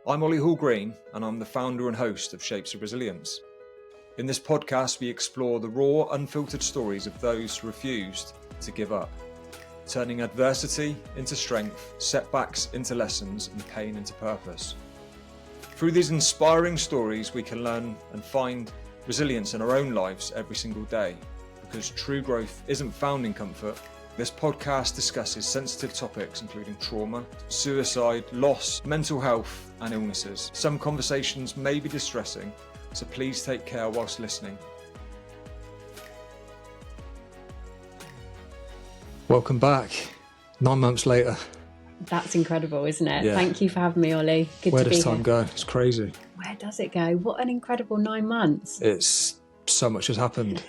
I'm Olly Hall-Green, and I'm the founder and host of Shapes of Resilience. In this podcast, we explore the raw, unfiltered stories of those who refused to give up, turning adversity into strength, setbacks into lessons, and pain into purpose. Through these inspiring stories, we can learn and find resilience in our own lives every single day, because true growth isn't found in comfort. This podcast discusses sensitive topics including trauma, suicide, loss, mental health, and illnesses. Some conversations may be distressing, so please take care whilst listening. Welcome back, 9 months later. That's incredible, isn't it? Yeah. Thank you for having me, Olly. Good Where to be does time here. go? It's crazy. Where does it go? What an incredible 9 months. It's so much has happened.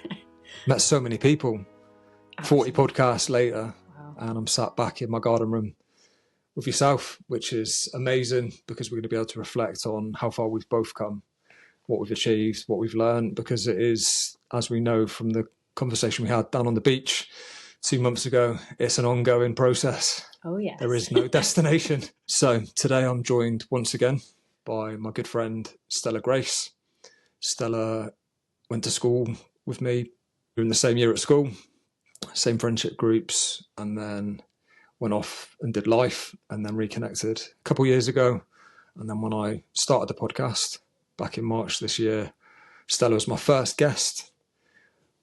Met so many people. 40 podcasts later, Wow. and I'm sat back in my garden room with yourself, which is amazing because we're going to be able to reflect on how far we've both come, what we've achieved, what we've learned, because it is, as we know from the conversation we had down on the beach 2 months ago, it's an ongoing process. Oh, yes. There is no destination. So today I'm joined once again by my good friend, Stella Grace. Stella went to school with me in the same year at school, same friendship groups, and then went off and did life and then reconnected a couple of years ago. And then when I started the podcast back in March this year, Stella was my first guest,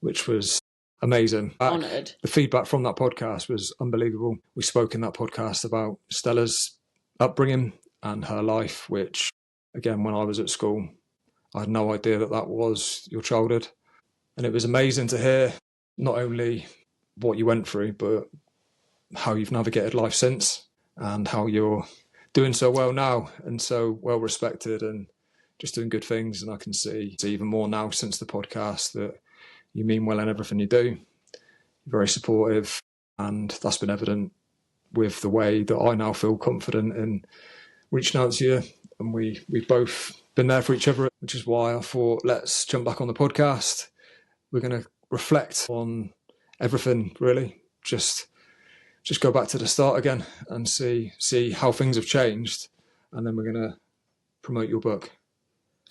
which was amazing. Honoured. The feedback from that podcast was unbelievable. We spoke in that podcast about Stella's upbringing and her life, which, again, when I was at school, I had no idea that that was your childhood. And it was amazing to hear not only what you went through, but how you've navigated life since and how you're doing so well now and so well respected and just doing good things. And I can see even more now since the podcast that you mean well in everything you do. You're very supportive, and that's been evident with the way that I now feel confident in reaching out to you. And we've both been there for each other, which is why I thought, let's jump back on the podcast. We're going to reflect on everything, really. Just go back to the start again and see how things have changed. And then we're going to promote your book.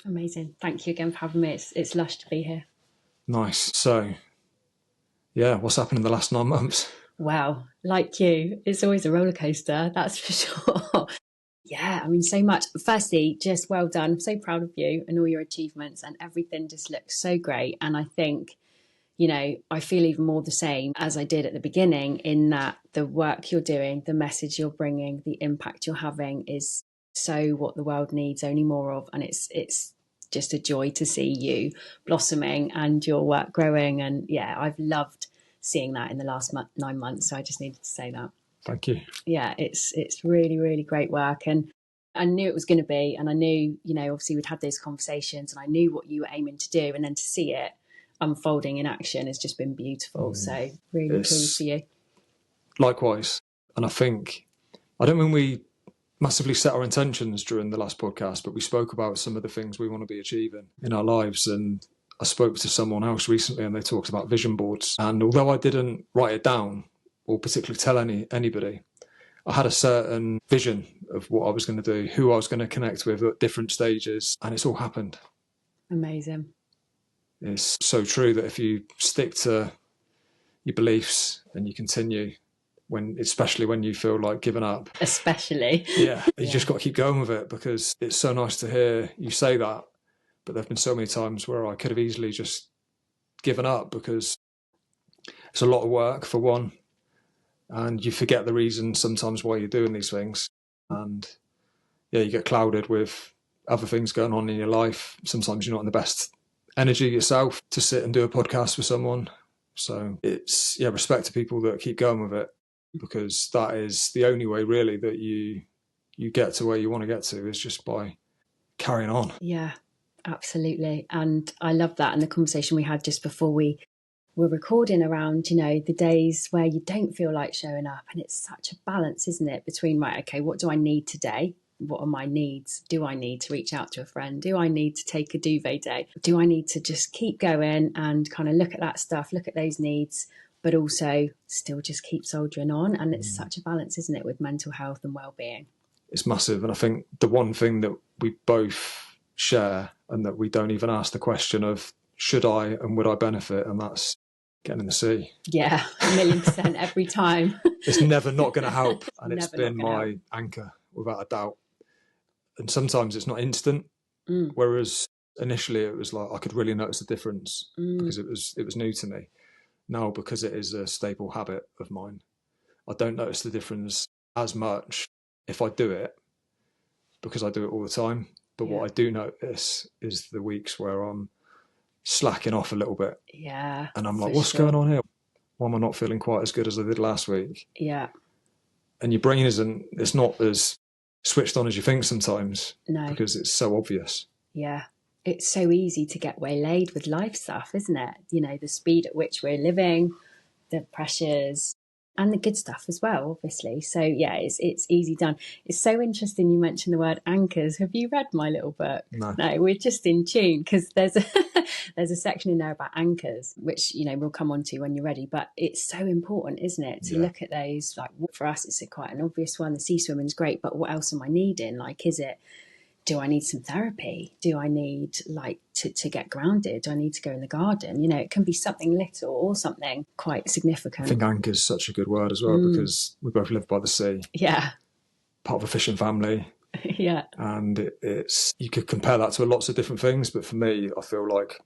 Amazing. Thank you again for having me. It's lush to be here. Nice. So, yeah, what's happened in the last 9 months? Wow. Like you, it's always a roller coaster, that's for sure. Yeah, I mean, so much. Firstly, just well done. I'm so proud of you and all your achievements, and everything just looks so great. And I think, you know, I feel even more the same as I did at the beginning, in that the work you're doing, the message you're bringing, the impact you're having is so what the world needs only more of. And it's just a joy to see you blossoming and your work growing. And yeah, I've loved seeing that in the last 9 months. So I just needed to say that. Thank you. Yeah, it's really, really great work. And I knew it was going to be, and I knew, you know, obviously we'd had those conversations and I knew what you were aiming to do, and then to see it unfolding in action has just been beautiful. So really pleased for you. Likewise. And I think, I don't mean we massively set our intentions during the last podcast, but we spoke about some of the things we want to be achieving in our lives. And I spoke to someone else recently and they talked about vision boards. And although I didn't write it down or particularly tell anybody, I had a certain vision of what I was going to do, who I was going to connect with at different stages, and it's all happened. Amazing. It's so true that if you stick to your beliefs and you continue, especially when you feel like giving up. Especially. Yeah, you just got to keep going with it, because it's so nice to hear you say that. But there have been so many times where I could have easily just given up, because it's a lot of work, for one, and you forget the reason sometimes why you're doing these things. And yeah, you get clouded with other things going on in your life. Sometimes you're not in the best energy yourself to sit and do a podcast with someone. So it's, yeah, respect to people that keep going with it, because that is the only way really that you get to where you want to get to, is just by carrying on. Yeah, absolutely. And I love that. And the conversation we had just before we were recording around, you know, the days where you don't feel like showing up. And it's such a balance, isn't it, between, right, okay, what do I need today? What are my needs? Do I need to reach out to a friend? Do I need to take a duvet day? Do I need to just keep going and kind of look at that stuff, look at those needs, but also still just keep soldiering on? And it's such a balance, isn't it, with mental health and well-being? it's massive. And I think the one thing that we both share and that we don't even ask the question of should I and would I benefit, and that's getting in the sea. Yeah, 1,000,000% every time. It's never not going to help, and it's Never been not gonna my help. anchor without a doubt. And sometimes it's not instant, whereas initially it was like I could really notice the difference because it was new to me. Now, because it is a staple habit of mine, I don't notice the difference as much if I do it because I do it all the time. But what I do notice is the weeks where I'm slacking off a little bit. Yeah. And I'm like, what's going on here? Why am I not feeling quite as good as I did last week? Yeah. And your brain it's not as switched on as you think sometimes. No. Because it's so obvious. Yeah. It's so easy to get waylaid with life stuff, isn't it? You know, the speed at which we're living, the pressures, and the good stuff as well, obviously. So yeah, it's easy done. It's so interesting you mentioned the word anchors. Have you read my little book? No, we're just in tune because there's a section in there about anchors, which, you know, we'll come on to when you're ready. But it's so important, isn't it, to look at those. Like, for us, it's quite an obvious one. The sea swimming's great, but what else am I needing? Like, do I need some therapy? Do I need to get grounded? Do I need to go in the garden? You know, it can be something little or something quite significant. I think anchor is such a good word as well because we both live by the sea. Yeah. Part of a fishing family. Yeah. And it's you could compare that to lots of different things. But for me, I feel like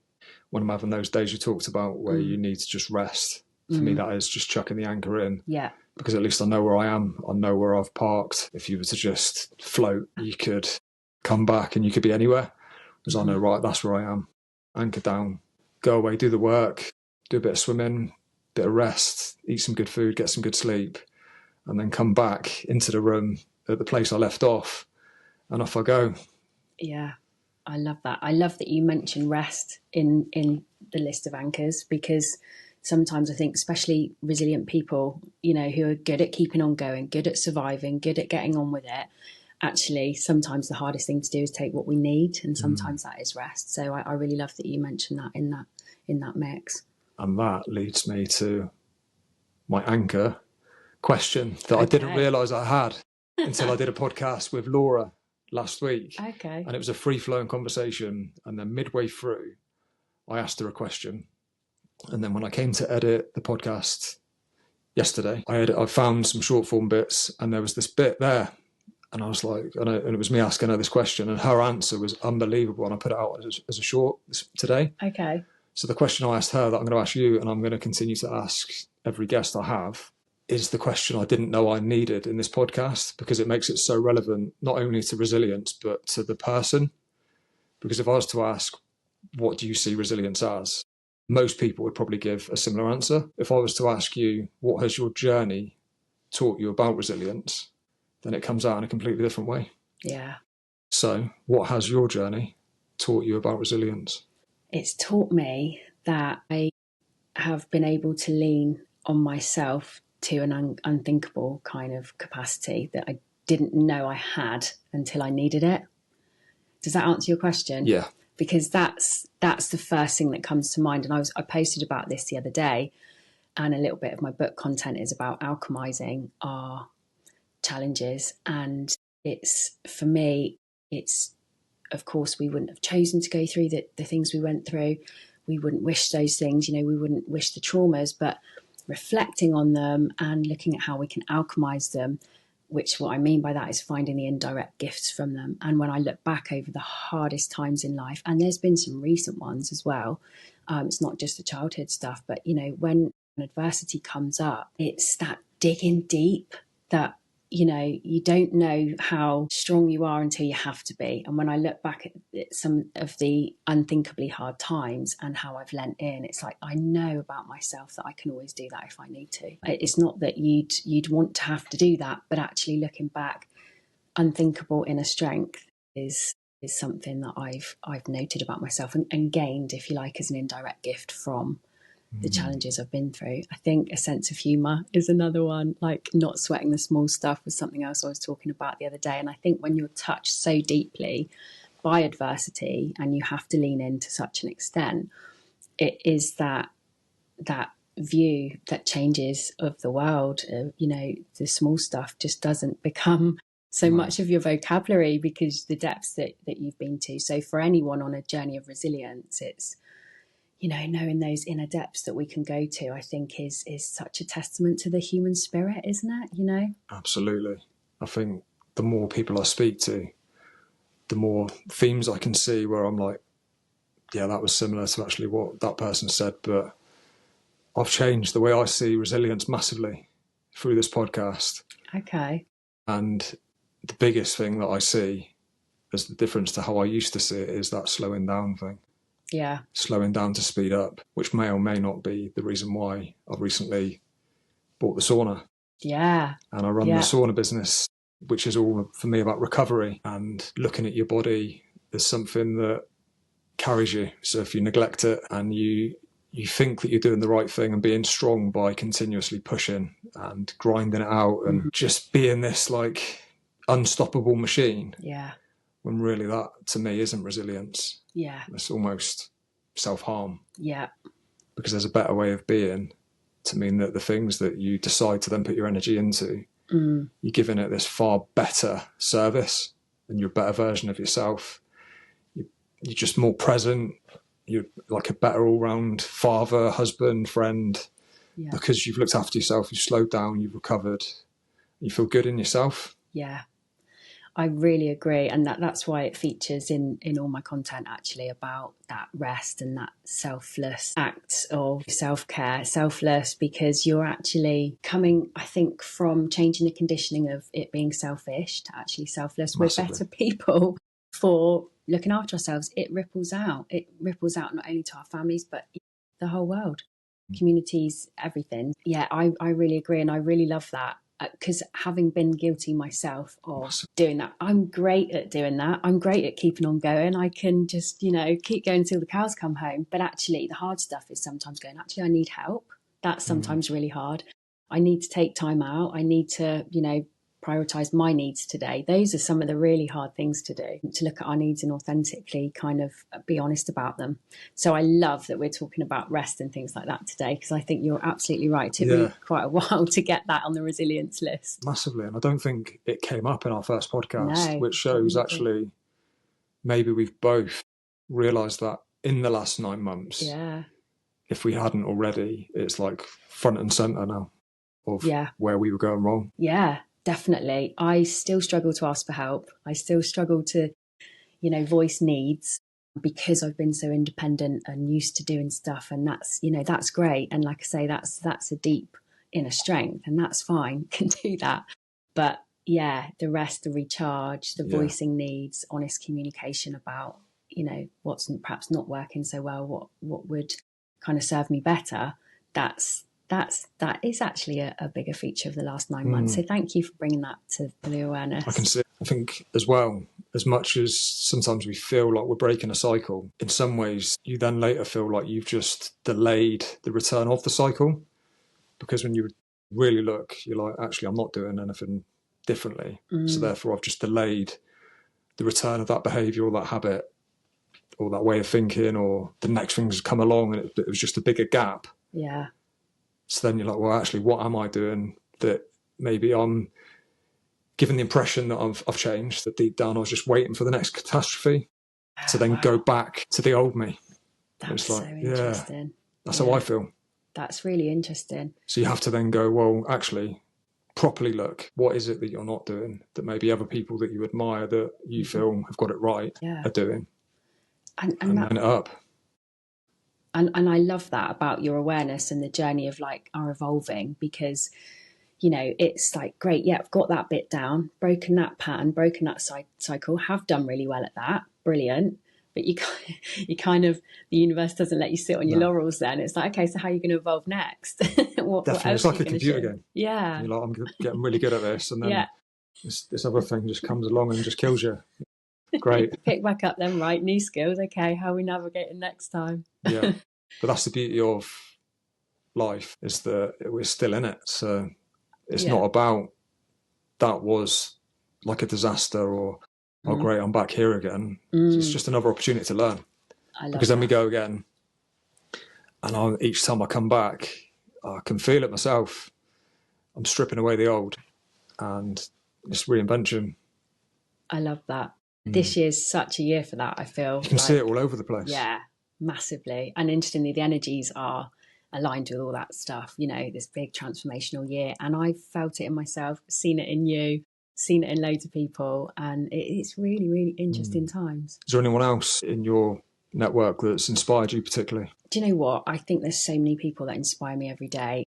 when I'm having those days you talked about where you need to just rest, for me, that is just chucking the anchor in. Yeah. Because at least I know where I am. I know where I've parked. If you were to just float, you could come back and you could be anywhere. Because I know, right, that's where I am. Anchor down, go away, do the work, do a bit of swimming, bit of rest, eat some good food, get some good sleep, and then come back into the room at the place I left off, and off I go. Yeah, I love that. I love that you mentioned rest in the list of anchors, because sometimes I think, especially resilient people, you know, who are good at keeping on going, good at surviving, good at getting on with it, actually sometimes the hardest thing to do is take what we need, and sometimes that is rest. So I really love that you mentioned that in that mix. And that leads me to my anchor question that I didn't realise I had until I did a podcast with Laura last week. Okay. And it was a free-flowing conversation, and then midway through I asked her a question, and then when I came to edit the podcast yesterday, I found some short form bits, and there was this bit there. And I was like, and it was me asking her this question, and her answer was unbelievable. And I put it out as a short today. Okay. So the question I asked her that I'm going to ask you, and I'm going to continue to ask every guest I have, is the question I didn't know I needed in this podcast, because it makes it so relevant, not only to resilience, but to the person. Because if I was to ask, what do you see resilience as? Most people would probably give a similar answer. If I was to ask you, what has your journey taught you about resilience? Then it comes out in a completely different way. Yeah. So what has your journey taught you about resilience? It's taught me that I have been able to lean on myself to an unthinkable kind of capacity that I didn't know I had until I needed it. Does that answer your question? Yeah. Because that's the first thing that comes to mind. And I posted about this the other day, and a little bit of my book content is about alchemizing our challenges. And it's, for me, it's, of course, we wouldn't have chosen to go through the things we went through. We wouldn't wish those things, you know, we wouldn't wish the traumas, but reflecting on them and looking at how we can alchemize them, which what I mean by that is finding the indirect gifts from them. And when I look back over the hardest times in life, and there's been some recent ones as well, it's not just the childhood stuff, but, you know, when adversity comes up, it's that digging deep that, you know, you don't know how strong you are until you have to be. And when I look back at some of the unthinkably hard times and how I've lent in, it's like, I know about myself that I can always do that if I need to. It's not that you'd want to have to do that, but actually looking back, unthinkable inner strength is something that I've noted about myself and gained, if you like, as an indirect gift from the challenges I've been through. I think a sense of humour is another one, like not sweating the small stuff was something else I was talking about the other day. And I think when you're touched so deeply by adversity and you have to lean in to such an extent, it is that view that changes of the world. You know, the small stuff just doesn't become so much of your vocabulary because the depths that you've been to. So for anyone on a journey of resilience, it's, you know, knowing those inner depths that we can go to, I think is such a testament to the human spirit, isn't it? You know? Absolutely. I think the more people I speak to, the more themes I can see where I'm like, yeah, that was similar to actually what that person said. But I've changed the way I see resilience massively through this podcast. Okay. And the biggest thing that I see as the difference to how I used to see it is that slowing down thing. Yeah. Slowing down to speed up, which may or may not be the reason why I've recently bought the sauna. Yeah. And I run the sauna business, which is all for me about recovery and looking at your body as something that carries you. So if you neglect it and you think that you're doing the right thing and being strong by continuously pushing and grinding it out and just being this like unstoppable machine. Yeah. When really that to me isn't resilience. Yeah. It's almost self-harm. Yeah. Because there's a better way of being to mean that the things that you decide to then put your energy into, you're giving it this far better service and you're a better version of yourself. You're just more present. You're like a better all-round father, husband, friend, because you've looked after yourself, you've slowed down, you've recovered, you feel good in yourself. Yeah. I really agree. And that's why it features in all my content, actually, about that rest and that selfless act of self-care. Selfless because you're actually coming, I think, from changing the conditioning of it being selfish to actually selfless. Massively. We're better people for looking after ourselves. It ripples out. It ripples out not only to our families, but the whole world, communities, everything. Yeah, I really agree. And I really love that. Because having been guilty myself of doing that, I'm great at doing that. I'm great at keeping on going. I can just, you know, keep going until the cows come home. But actually, the hard stuff is sometimes going, actually, I need help. That's sometimes really hard. I need to take time out. I need to, you know, prioritize my needs today. Those are some of the really hard things to do, to look at our needs and authentically kind of be honest about them. So I love that we're talking about rest and things like that today, because I think you're absolutely right. It took me quite a while to get that on the resilience list. Massively. And I don't think it came up in our first podcast, which shows actually maybe we've both realised that in the last 9 months. Yeah. If we hadn't already, it's like front and centre now of where we were going wrong. Yeah. Definitely. I still struggle to ask for help. I still struggle to, you know, voice needs because I've been so independent and used to doing stuff. And that's, you know, that's great. And like I say, that's a deep inner strength and that's fine. Can do that. But yeah, the rest, the recharge, the voicing needs, honest communication about, you know, what's perhaps not working so well, what would kind of serve me better. That is actually a bigger feature of the last 9 months. So thank you for bringing that to the awareness. I can see. I think as well, as much as sometimes we feel like we're breaking a cycle, in some ways you then later feel like you've just delayed the return of the cycle. Because when you really look, you're like, actually, I'm not doing anything differently. So therefore I've just delayed the return of that behaviour or that habit or that way of thinking, or the next thing's come along and it was just a bigger gap. Yeah. So then you're like, well, actually, what am I doing that maybe I'm giving the impression that I've changed, that deep down I was just waiting for the next catastrophe to then go back to the old me. That's like, so interesting. That's how I feel. That's really interesting. So you have to then go, well, actually, properly look, what is it that you're not doing that maybe other people that you admire, that you feel have got it right, are doing? And line it up. And I love that about your awareness and the journey of like our evolving, because, you know, it's like, great, yeah, I've got that bit down, broken that pattern, broken that cycle, have done really well at that, brilliant. But you kind of, the universe doesn't let you sit on your laurels then. It's like, okay, so how are you going to evolve next? What else it's like a computer game. Yeah. You're like, I'm getting really good at this. And then this other thing just comes along and just kills you. Great. Pick back up then, right? New skills. Okay, how are we navigating next time? Yeah. But that's the beauty of life, is that we're still in it. So it's not about that was like a disaster or, oh, great, I'm back here again. It's just another opportunity to learn. Because then we go again. And each time I come back, I can feel it myself. I'm stripping away the old and it's reinvention. I love that. This year's such a year for that, I feel. You can see it all over the place. Yeah, massively. And interestingly, the energies are aligned with all that stuff, you know, this big transformational year. And I've felt it in myself, seen it in you, seen it in loads of people. And it's really, really interesting times. Is there anyone else in your network that's inspired you particularly? Do you know what? I think there's so many people that inspire me every day.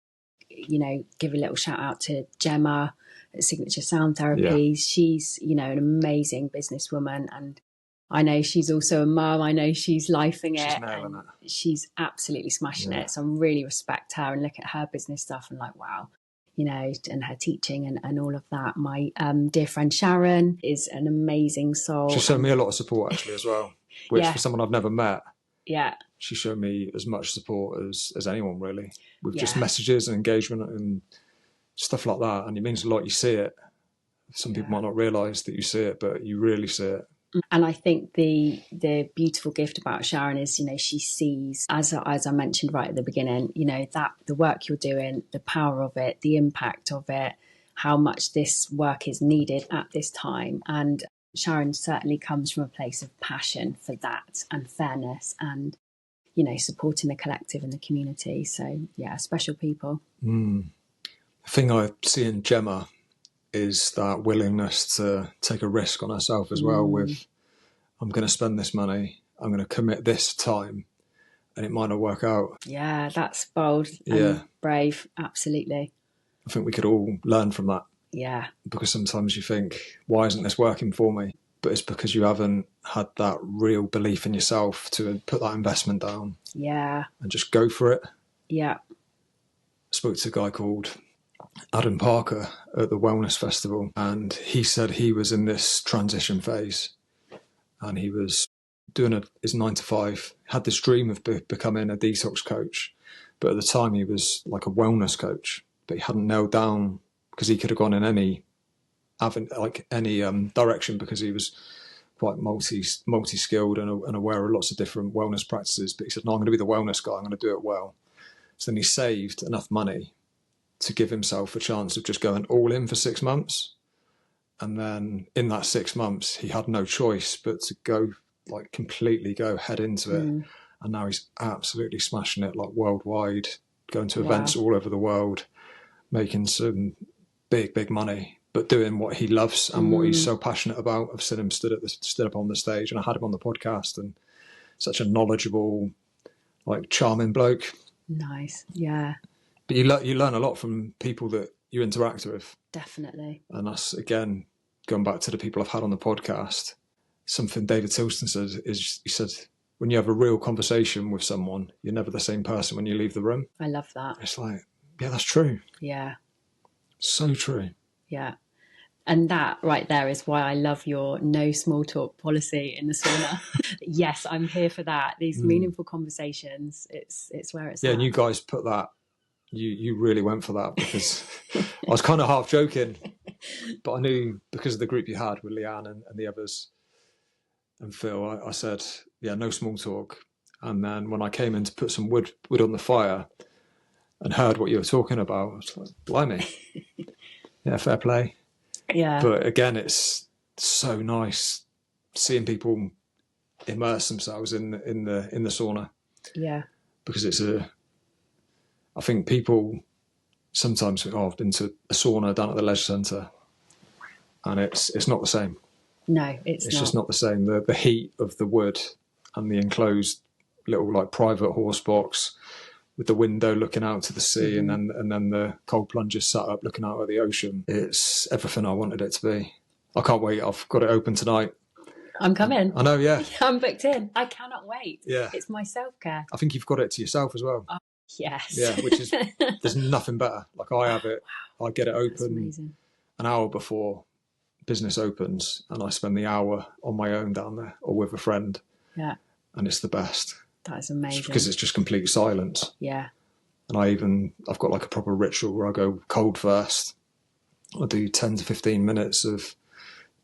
You know, give a little shout out to Gemma at Signature Sound Therapy. Yeah. She's, you know, an amazing businesswoman, and I know she's also a mum. I know she's lifing it. She's absolutely smashing it. So I really respect her and look at her business stuff and like, wow, you know, and her teaching and all of that. My dear friend Sharon is an amazing soul. She showed me a lot of support actually as well, which for someone I've never met. Yeah. She showed me as much support as anyone really, with just messages and engagement and stuff like that. And it means a lot. You see it. Some people might not realise that you see it, but you really see it. And I think the beautiful gift about Sharon is, you know, she sees, as I mentioned right at the beginning, you know, that the work you're doing, the power of it, the impact of it, how much this work is needed at this time. And Sharon certainly comes from a place of passion for that and fairness and, you know, supporting the collective and the community. So, yeah, special people. The thing I see in Gemma is that willingness to take a risk on herself as well with, I'm going to spend this money, I'm going to commit this time, and it might not work out. Yeah, that's bold and brave, absolutely. I think we could all learn from that. Yeah. Because sometimes you think, why isn't this working for me? But it's because you haven't had that real belief in yourself to put that investment down. Yeah. And just go for it. Yeah. I spoke to a guy called Adam Parker at the Wellness Festival, and he said he was in this transition phase and he was doing his 9 to 5, had this dream of becoming a detox coach, but at the time he was like a wellness coach, but he hadn't nailed down, because he could have gone in any direction, because he was quite multi-skilled and aware of lots of different wellness practices. But he said, no, I'm going to be the wellness guy, I'm going to do it well. So then he saved enough money to give himself a chance of just going all in for 6 months. And then in that 6 months, he had no choice but to go, like, completely go head into it. And now he's absolutely smashing it, like, worldwide, going to events all over the world, making some big money, but doing what he loves and what he's so passionate about. I've seen him stood up on the stage, and I had him on the podcast, and such a knowledgeable, like, charming bloke. Nice. Yeah. But you learn a lot from people that you interact with. Definitely. And that's, again, going back to the people I've had on the podcast, something David Tilston said is, he said, when you have a real conversation with someone, you're never the same person when you leave the room. I love that. It's like, yeah, that's true. Yeah. So true. Yeah. And that right there is why I love your no small talk policy in the sauna. Yes, I'm here for that. These meaningful conversations, it's where it's at. And you guys put that, you really went for that, because I was kind of half joking, but I knew because of the group you had with Leanne and the others and Phil, I said, yeah, no small talk. And then when I came in to put some wood on the fire and heard what you were talking about, I was like, blimey. Yeah, fair play. Yeah. But again, it's so nice seeing people immerse themselves in the sauna. Yeah. Because I think people sometimes think, oh, I've been to a sauna down at the leisure centre, and it's not the same. No, it's just not the same. The heat of the wood and the enclosed little, like, private horse box with the window looking out to the sea, and then the cold plungers sat up looking out at the ocean. It's everything I wanted it to be. I can't wait. I've got it open tonight. I'm coming. I know, yeah. I'm booked in. I cannot wait. Yeah. It's my self-care. I think you've got it to yourself as well. Oh, yes. Yeah, which is, there's nothing better. Like, I have it. I get it open an hour before business opens, and I spend the hour on my own down there or with a friend. Yeah. And it's the best. That is amazing. Because it's just complete silence. Yeah. And I've got like a proper ritual where I go cold first. I do 10 to 15 minutes of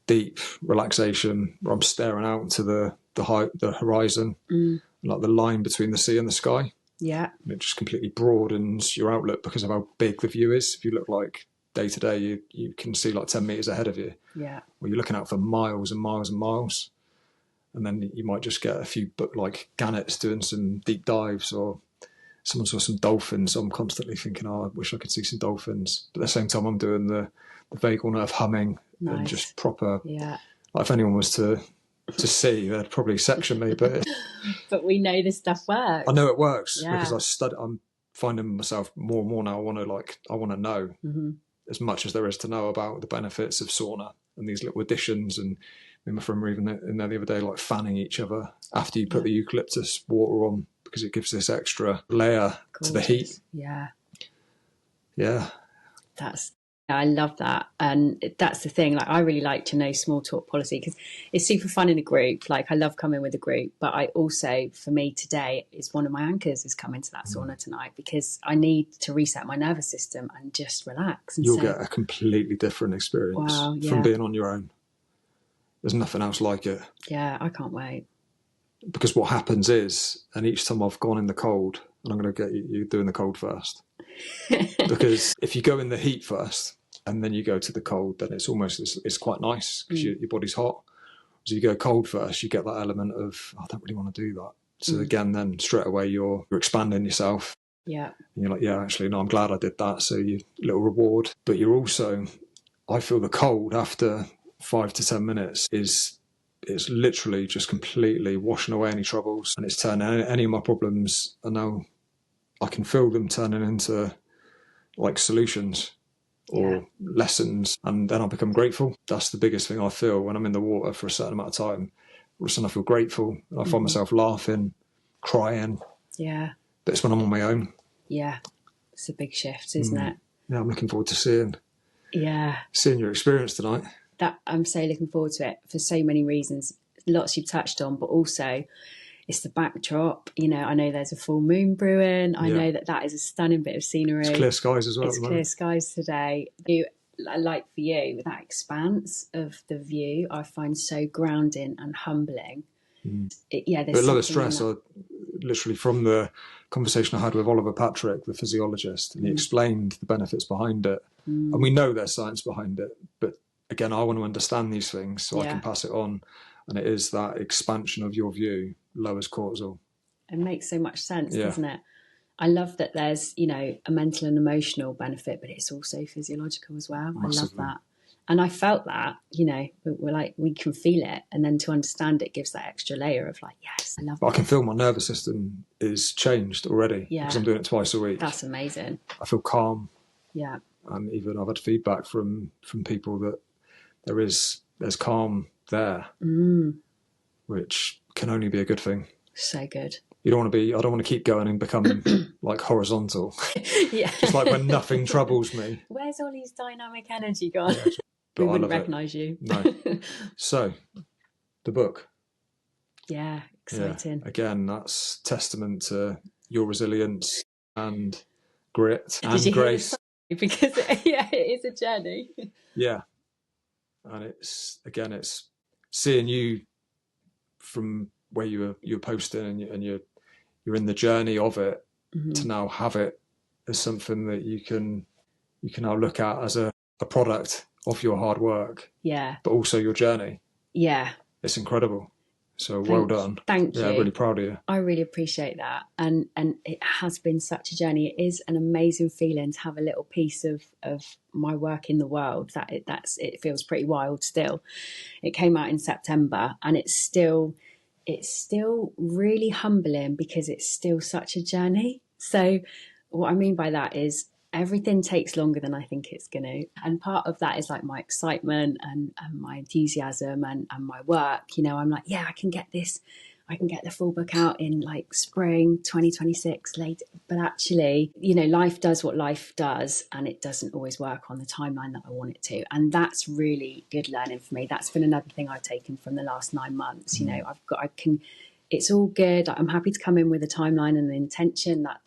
deep relaxation where I'm staring out to the horizon, like the line between the sea and the sky. Yeah. And it just completely broadens your outlook because of how big the view is. If you look like day to day, you can see like 10 meters ahead of you. Yeah. Well, you're looking out for miles and miles and miles. And then you might just get a few like gannets doing some deep dives, or someone saw some dolphins. So I'm constantly thinking, oh, I wish I could see some dolphins. But at the same time, I'm doing the vagal nerve humming and just proper. Yeah. Like if anyone was to see, they'd probably section me. But we know this stuff works. I know it works because I'm finding myself more and more now. I want to know as much as there is to know about the benefits of sauna and these little additions. And me and my friend were even in there the other day, like fanning each other after you put the eucalyptus water on, because it gives this extra layer to the heat. Yeah. I love that. And that's the thing, like I really like to know small talk policy because it's super fun in a group. Like I love coming with a group, but I also, for me today, is one of my anchors is coming to that sauna tonight, because I need to reset my nervous system and just relax. And you'll get a completely different experience from being on your own. There's nothing else like it. Yeah, I can't wait. Because what happens is, and each time I've gone in the cold, and I'm going to get you doing the cold first, because if you go in the heat first and then you go to the cold, then it's quite nice because your body's hot. So you go cold first, you get that element of, I don't really want to do that. So again, then straight away you're expanding yourself. Yeah. And you're like, yeah, actually, no, I'm glad I did that. So you little reward. But you're also, I feel the cold after 5 to 10 minutes it's literally just completely washing away any troubles, and it's turning any of my problems, and now I can feel them turning into like solutions or lessons, and then I become grateful. That's the biggest thing I feel when I'm in the water for a certain amount of time. All of a sudden I feel grateful, and I find myself laughing, crying. Yeah. But it's when I'm on my own. Yeah. It's a big shift, isn't it? Yeah, I'm looking forward to seeing your experience tonight. That I'm so looking forward to it for so many reasons. Lots you've touched on, but also it's the backdrop. You know, I know there's a full moon brewing. I know that is a stunning bit of scenery. It's clear skies as well. It's clear skies today. Like for you, that expanse of the view, I find so grounding and humbling. There's a lot of stress. Literally from the conversation I had with Oliver Patrick, the physiologist, and he explained the benefits behind it. And we know there's science behind it, but again, I want to understand these things so I can pass it on. And it is that expansion of your view lowers cortisol. It makes so much sense, doesn't it? I love that there's, a mental and emotional benefit, but it's also physiological as well. Massively. I love that. And I felt that, we're like, we can feel it. And then to understand it gives that extra layer of like, yes, I love that. I can feel my nervous system is changed already because I'm doing it twice a week. That's amazing. I feel calm. Yeah. And even I've had feedback from people that there's calm there, which can only be a good thing. So good. I don't want to keep going and become like horizontal. It's like when nothing troubles me. Where's Olly's dynamic energy gone? But we wouldn't recognise you. No. So, the book. Yeah, exciting. Yeah. Again, that's testament to your resilience and grit and grace. Because it is a journey. Yeah. And it's seeing you from where you were posting and you're in the journey of it to now have it as something that you can now look at as a product of your hard work. Yeah. But also your journey. Yeah. It's incredible. So well done. Thank you. Yeah, really proud of you. I really appreciate that. And it has been such a journey. It is an amazing feeling to have a little piece of my work in the world. It feels pretty wild still. It came out in September and it's still really humbling because it's still such a journey. So what I mean by that is everything takes longer than I think it's going to. And part of that is like my excitement and my enthusiasm and my work. I'm like, yeah, I can get this. I can get the full book out in like spring 2026 late. But actually, life does what life does and it doesn't always work on the timeline that I want it to. And that's really good learning for me. That's been another thing I've taken from the last 9 months. It's all good. I'm happy to come in with a timeline and an intention, that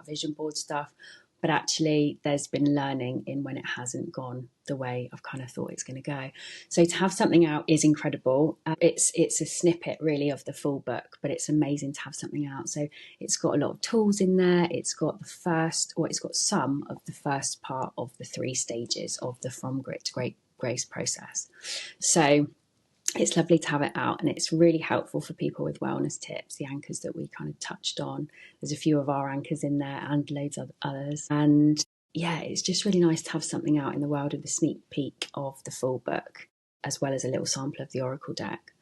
vision board stuff. But actually there's been learning in when it hasn't gone the way I've kind of thought it's going to go. So to have something out is incredible. It's a snippet really of the full book, but it's amazing to have something out. So it's got a lot of tools in there. It's got it's got some of the first part of the 3 stages of the From Grit to Great Grace process. So it's lovely to have it out, and it's really helpful for people with wellness tips, the anchors that we kind of touched on. There's a few of our anchors in there and loads of others. And yeah, it's just really nice to have something out in the world of the sneak peek of the full book, as well as a little sample of the Oracle deck.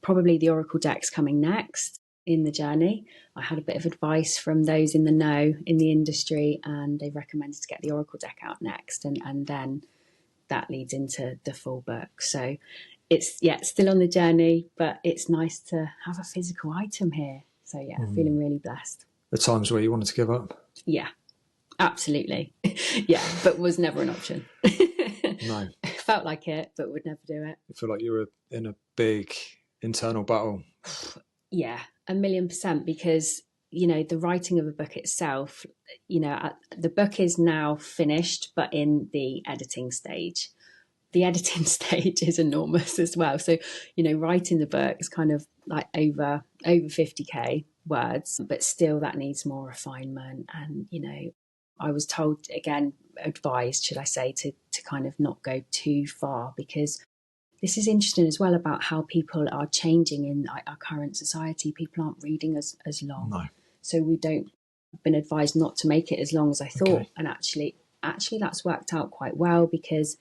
Probably the Oracle deck's coming next in the journey. I had a bit of advice from those in the know in the industry, and they recommended to get the Oracle deck out next, and then that leads into the full book. So it's still on the journey, but it's nice to have a physical item here. So yeah, feeling really blessed. The times where you wanted to give up? Yeah, absolutely. Yeah, but was never an option. No. Felt like it, but would never do it. You feel like you were in a big internal battle? Yeah, 1,000,000%, because, you know, the writing of a book itself, you know, the book is now finished, but in the editing stage. The editing stage is enormous as well. So, you know, writing the book is kind of like over 50k words, but still that needs more refinement. And, you know, I was told, again, advised, should I say, to kind of not go too far, because this is interesting as well about how people are changing in our current society. People aren't reading as long. No. So been advised not to make it as long as I thought. Okay. And actually that's worked out quite well, because,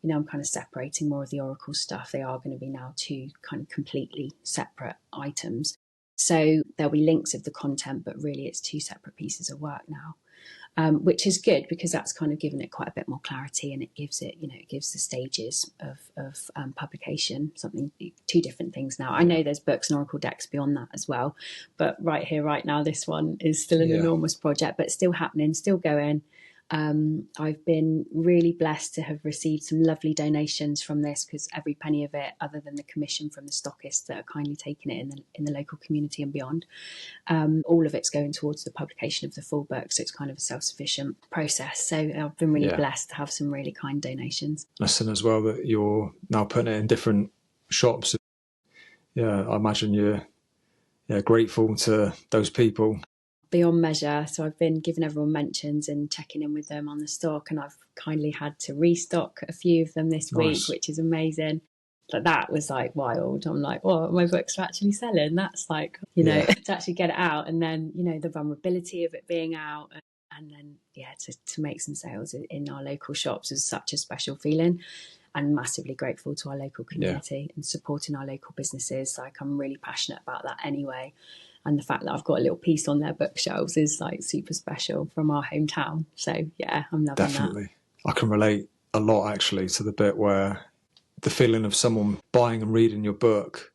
you know, I'm kind of separating more of the Oracle stuff. They are going to be now 2 kind of completely separate items. So there'll be links of the content, but really it's 2 separate pieces of work now, which is good, because that's kind of given it quite a bit more clarity, and it gives it, you know, it gives the stages of publication, 2 different things now. I know there's books and Oracle decks beyond that as well, but right here, right now, this one is still an enormous project, but still happening, still going. I've been really blessed to have received some lovely donations from this, because every penny of it, other than the commission from the stockists that are kindly taking it in the local community and beyond, all of it's going towards the publication of the full book. So it's kind of a self-sufficient process. So I've been really blessed to have some really kind donations. Listen as well that you're now putting it in different shops. Yeah, I imagine you're grateful to those people. Beyond measure. So I've been giving everyone mentions and checking in with them on the stock, and I've kindly had to restock a few of them this week, which is amazing. But that was like wild. I'm like, oh, my books are actually selling. That's like, you know, to actually get it out, and then, you know, the vulnerability of it being out, and then to make some sales in our local shops is such a special feeling. And massively grateful to our local community and supporting our local businesses. Like, I'm really passionate about that anyway. And the fact that I've got a little piece on their bookshelves is like super special from our hometown. So yeah, I'm loving that. Definitely. I can relate a lot actually to the bit where the feeling of someone buying and reading your book,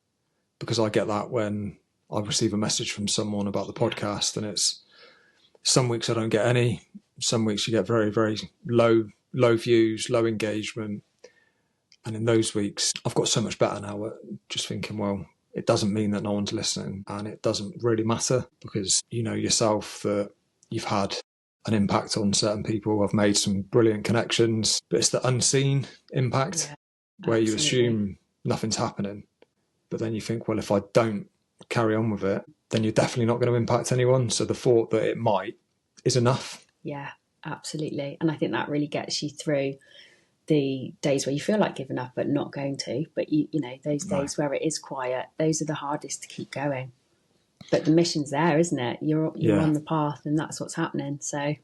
because I get that when I receive a message from someone about the podcast, and it's some weeks I don't get any, some weeks you get very, very low views, low engagement. And in those weeks, I've got so much better now at just thinking, well, it doesn't mean that no one's listening, and it doesn't really matter, because you know yourself that you've had an impact on certain people. I've made some brilliant connections, but it's the unseen impact where you assume nothing's happening. But then you think, well, if I don't carry on with it, then you're definitely not going to impact anyone. So the thought that it might is enough. Yeah, absolutely. And I think that really gets you through the days where you feel like giving up but not going to, but you know, those days where it is quiet, those are the hardest to keep going. But the mission's there, isn't it? You're on the path, and that's what's happening. So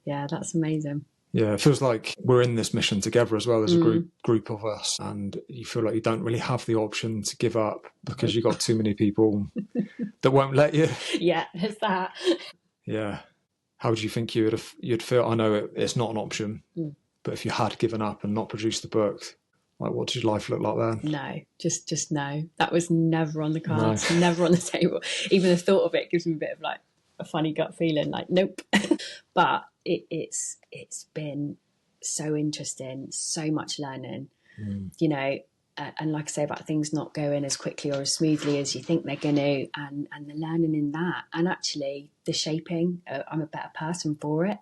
yeah, that's amazing. Yeah, it feels like we're in this mission together as well. There's a group of us, and you feel like you don't really have the option to give up, because you've got too many people that won't let you. Yeah, it's that. Yeah. How would you think you'd feel? I know it's not an option, but if you had given up and not produced the book, like, what did your life look like then? No, just no. That was never on the cards, never on the table. Even the thought of it gives me a bit of like a funny gut feeling, like, nope. But it's been so interesting, so much learning, you know, and like I say about things not going as quickly or as smoothly as you think they're going to, and the learning in that, and actually the shaping. I'm a better person for it.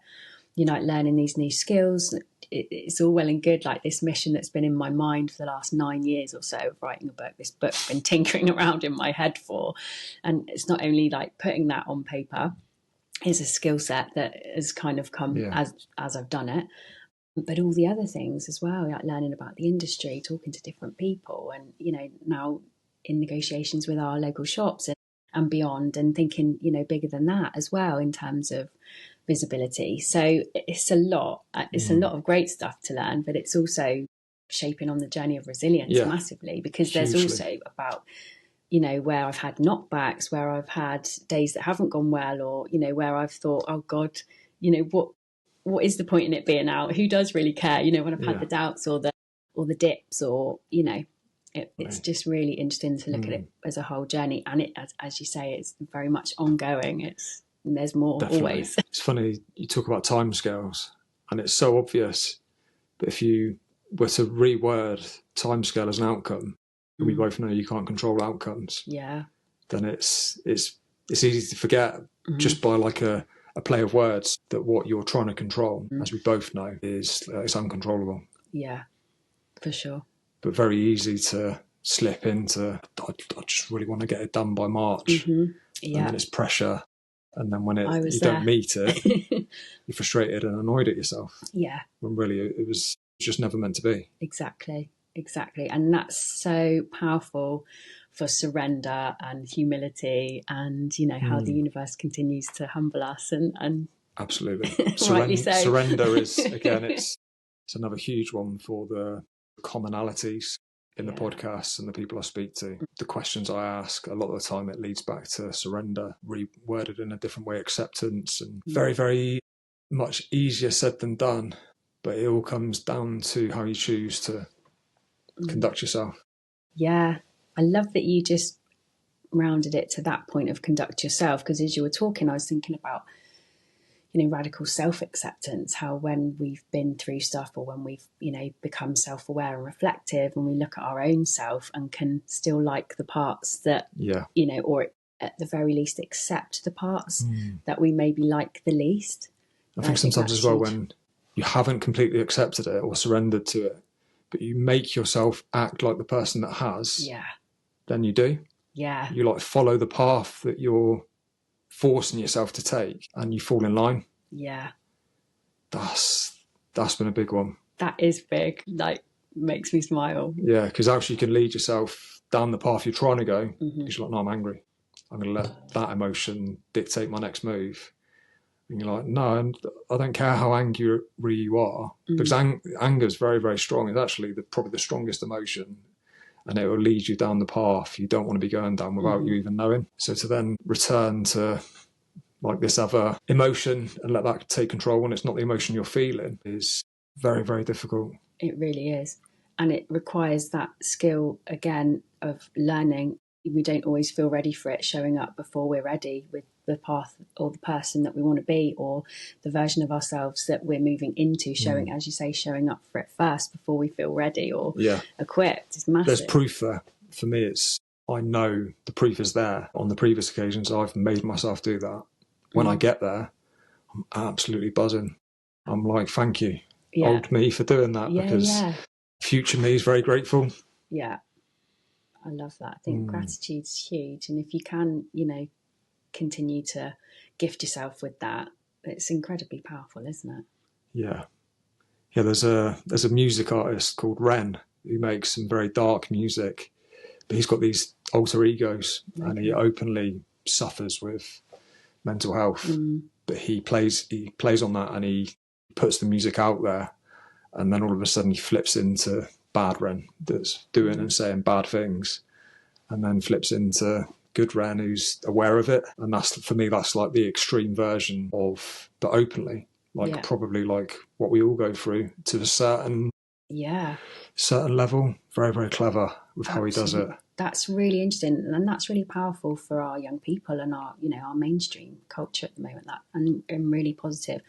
you know, learning these new skills. It's all well and good, like this mission that's been in my mind for the last 9 years or so of writing a book. This book's been tinkering around in my head for, and it's not only like putting that on paper is a skill set that has kind of come as I've done it, but all the other things as well, like learning about the industry, talking to different people, and, you know, now in negotiations with our local shops and beyond, and thinking, you know, bigger than that as well in terms of visibility. So it's a lot. It's a lot of great stuff to learn, but it's also shaping on the journey of resilience massively, because there's also about, you know, where I've had knockbacks, where I've had days that haven't gone well, or, you know, where I've thought, oh God, you know, what is the point in it being out? Who does really care? You know, when I've had the doubts or the dips, or, you know, it's just really interesting to look at it as a whole journey. And it, as you say, it's very much ongoing. There's more. Definitely. Always. It's funny, you talk about timescales, and it's so obvious, but if you were to reword timescale as an outcome, and we both know you can't control outcomes, then it's easy to forget just by like a play of words that what you're trying to control, as we both know, is it's uncontrollable. Yeah, for sure. But very easy to slip into, I just really want to get it done by March. And then it's pressure. And then when you don't meet it, you're frustrated and annoyed at yourself. Yeah. When really it was just never meant to be. Exactly. And that's so powerful for surrender and humility, and, you know, how the universe continues to humble us and absolutely. Rightly so. Surrender is, again, it's another huge one for the commonalities in the podcast and the people I speak to. The questions I ask, a lot of the time it leads back to surrender, reworded in a different way, acceptance, and very, very much easier said than done. But it all comes down to how you choose to conduct yourself. Yeah. I love that you just rounded it to that point of conduct yourself, because as you were talking, I was thinking about, you know, radical self-acceptance, how when we've been through stuff, or when we've, you know, become self-aware and reflective, and we look at our own self and can still like the parts that, you know, or at the very least accept the parts that we maybe like the least. I think sometimes as well, when you haven't completely accepted it or surrendered to it, but you make yourself act like the person that has, then you do. Yeah. You like follow the path that you're forcing yourself to take, and you fall in line. Yeah. That's been a big one. That is big. Like, makes me smile. Yeah, because actually you can lead yourself down the path you're trying to go, because you're like, no, I'm angry. I'm going to let that emotion dictate my next move. And you're like, no, I don't care how angry you are, because anger is very, very strong. It's actually probably the strongest emotion, and it will lead you down the path you don't want to be going down without you even knowing. So to then return to like this other emotion and let that take control when it's not the emotion you're feeling is very, very difficult. It really is. And it requires that skill, again, of learning. We don't always feel ready for it, showing up before we're ready with the path or the person that we want to be, or the version of ourselves that we're moving into, showing, as you say, showing up for it first before we feel ready or equipped. It's massive. There's proof there. For me, I know the proof is there. On the previous occasions, I've made myself do that. When I get there, I'm absolutely buzzing. I'm like, thank you, old me, for doing that, because future me is very grateful. Yeah. I love that. I think gratitude's huge. And if you can, you know, continue to gift yourself with that, it's incredibly powerful, isn't it? Yeah. There's a music artist called Ren who makes some very dark music, but he's got these alter egos, and he openly suffers with mental health. But he plays on that, and he puts the music out there, and then all of a sudden he flips into bad Ren that's doing and saying bad things, and then flips into good Ren who's aware of it. And that's, for me, that's like the extreme version of, but openly, like probably like what we all go through to a certain level. Very, very clever with how he does it. That's really interesting, and that's really powerful for our young people and our, you know, our mainstream culture at the moment. That and really positive.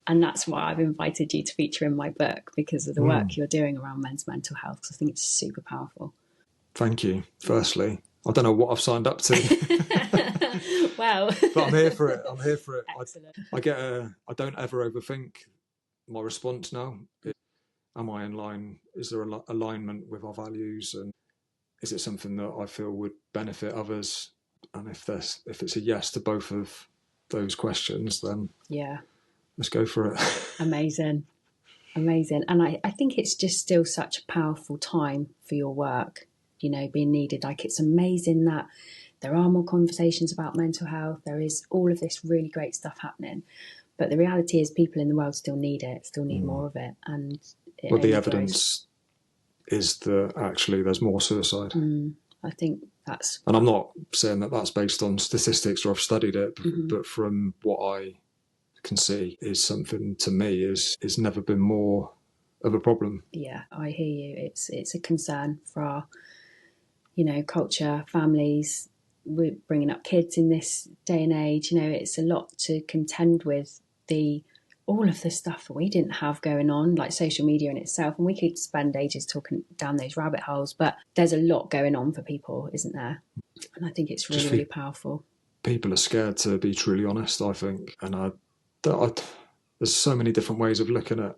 And that's why I've invited you to feature in my book, because of the work you're doing around men's mental health. I think it's super powerful. Thank you. Firstly, I don't know what I've signed up to. Wow. But I'm here for it. Excellent. I don't ever overthink my response now is, am I in line? Is there alignment with our values? And is it something that I feel would benefit others? And if it's a yes to both of those questions, then let's go for it. Amazing. And I think it's just still such a powerful time for your work, you know, being needed. Like, it's amazing that there are more conversations about mental health. There is all of this really great stuff happening. But the reality is people in the world still need it, still need more of it. And the evidence is that actually there's more suicide. I think that's... And I'm not saying that that's based on statistics or I've studied it, but from what I can see is something to me is never been more of a problem. Yeah, I hear you. It's a concern for our, you know, culture, families. We're bringing up kids in this day and age. You know, it's a lot to contend with, all of the stuff that we didn't have going on, like social media in itself. And we could spend ages talking down those rabbit holes, but there's a lot going on for people, isn't there? And I think it's really, really powerful. People are scared to be truly honest, I think. And there's so many different ways of looking at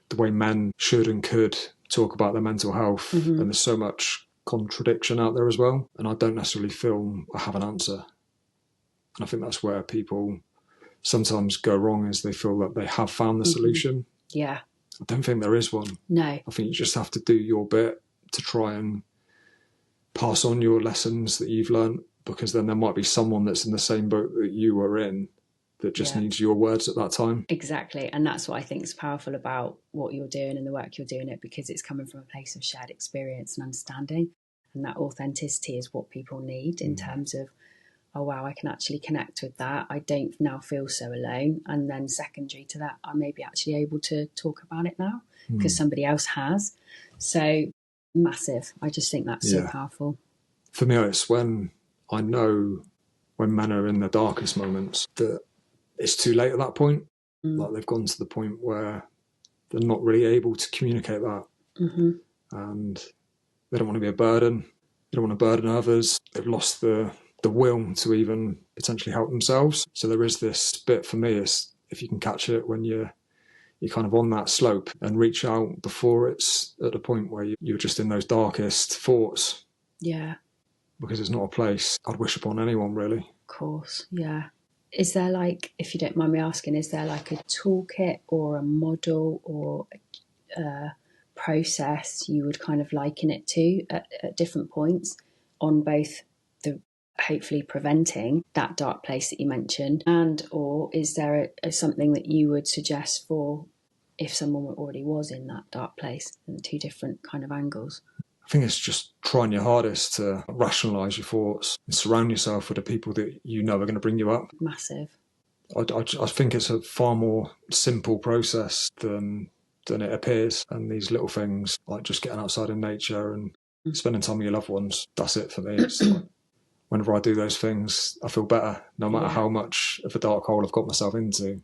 the way men should and could talk about their mental health. And there's so much contradiction out there as well. And I don't necessarily feel I have an answer. And I think that's where people sometimes go wrong, is they feel that they have found the solution. Yeah. I don't think there is one. No. I think you just have to do your bit to try and pass on your lessons that you've learned, because then there might be someone that's in the same boat that you were in that just needs your words at that time. Exactly. And that's what I think is powerful about what you're doing and the work you're doing, it because it's coming from a place of shared experience and understanding. And that authenticity is what people need in terms of, oh, wow, I can actually connect with that. I don't now feel so alone. And then secondary to that, I may be actually able to talk about it now because somebody else has. So massive. I just think that's so powerful. For me, it's when I know when men are in their darkest moments that it's too late at that point. Like they've gone to the point where they're not really able to communicate that. And they don't want to be a burden. They don't want to burden others. They've lost the will to even potentially help themselves. So there is this bit for me, is if you can catch it when you're kind of on that slope and reach out before it's at a point where you're just in those darkest thoughts. Yeah. Because it's not a place I'd wish upon anyone, really. Of course, yeah. Is there, like, if you don't mind me asking, is there like a toolkit or a model or a process you would kind of liken it to at different points on both the hopefully preventing that dark place that you mentioned, and or is there something that you would suggest for if someone already was in that dark place, in two different kind of angles? I think it's just trying your hardest to rationalise your thoughts and surround yourself with the people that you know are going to bring you up. Massive. I think it's a far more simple process than it appears. And these little things, like just getting outside in nature and spending time with your loved ones, that's it for me. It's like, whenever I do those things, I feel better, no matter how much of a dark hole I've got myself into.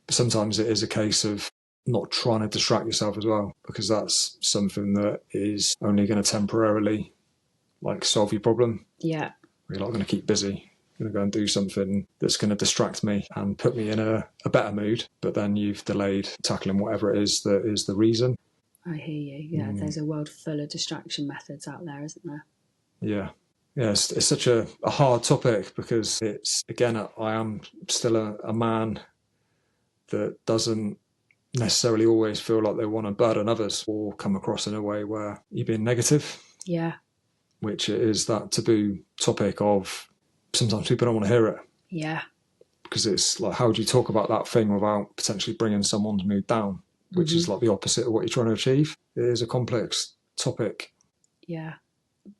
But sometimes it is a case of not trying to distract yourself as well, because that's something that is only going to temporarily like solve your problem. Yeah. You're not going to keep busy. You're going to go and do something that's going to distract me and put me in a better mood, but then you've delayed tackling whatever it is that is the reason. I hear you. Yeah, there's a world full of distraction methods out there, isn't there? Yeah. Yeah, it's such a hard topic because it's, again, I am still a man that doesn't necessarily always feel like they want to burden others or come across in a way where you're being negative. Yeah. Which is that taboo topic of sometimes people don't want to hear it. Yeah. Because it's like, how do you talk about that thing without potentially bringing someone's mood down, which is like the opposite of what you're trying to achieve. It is a complex topic. Yeah.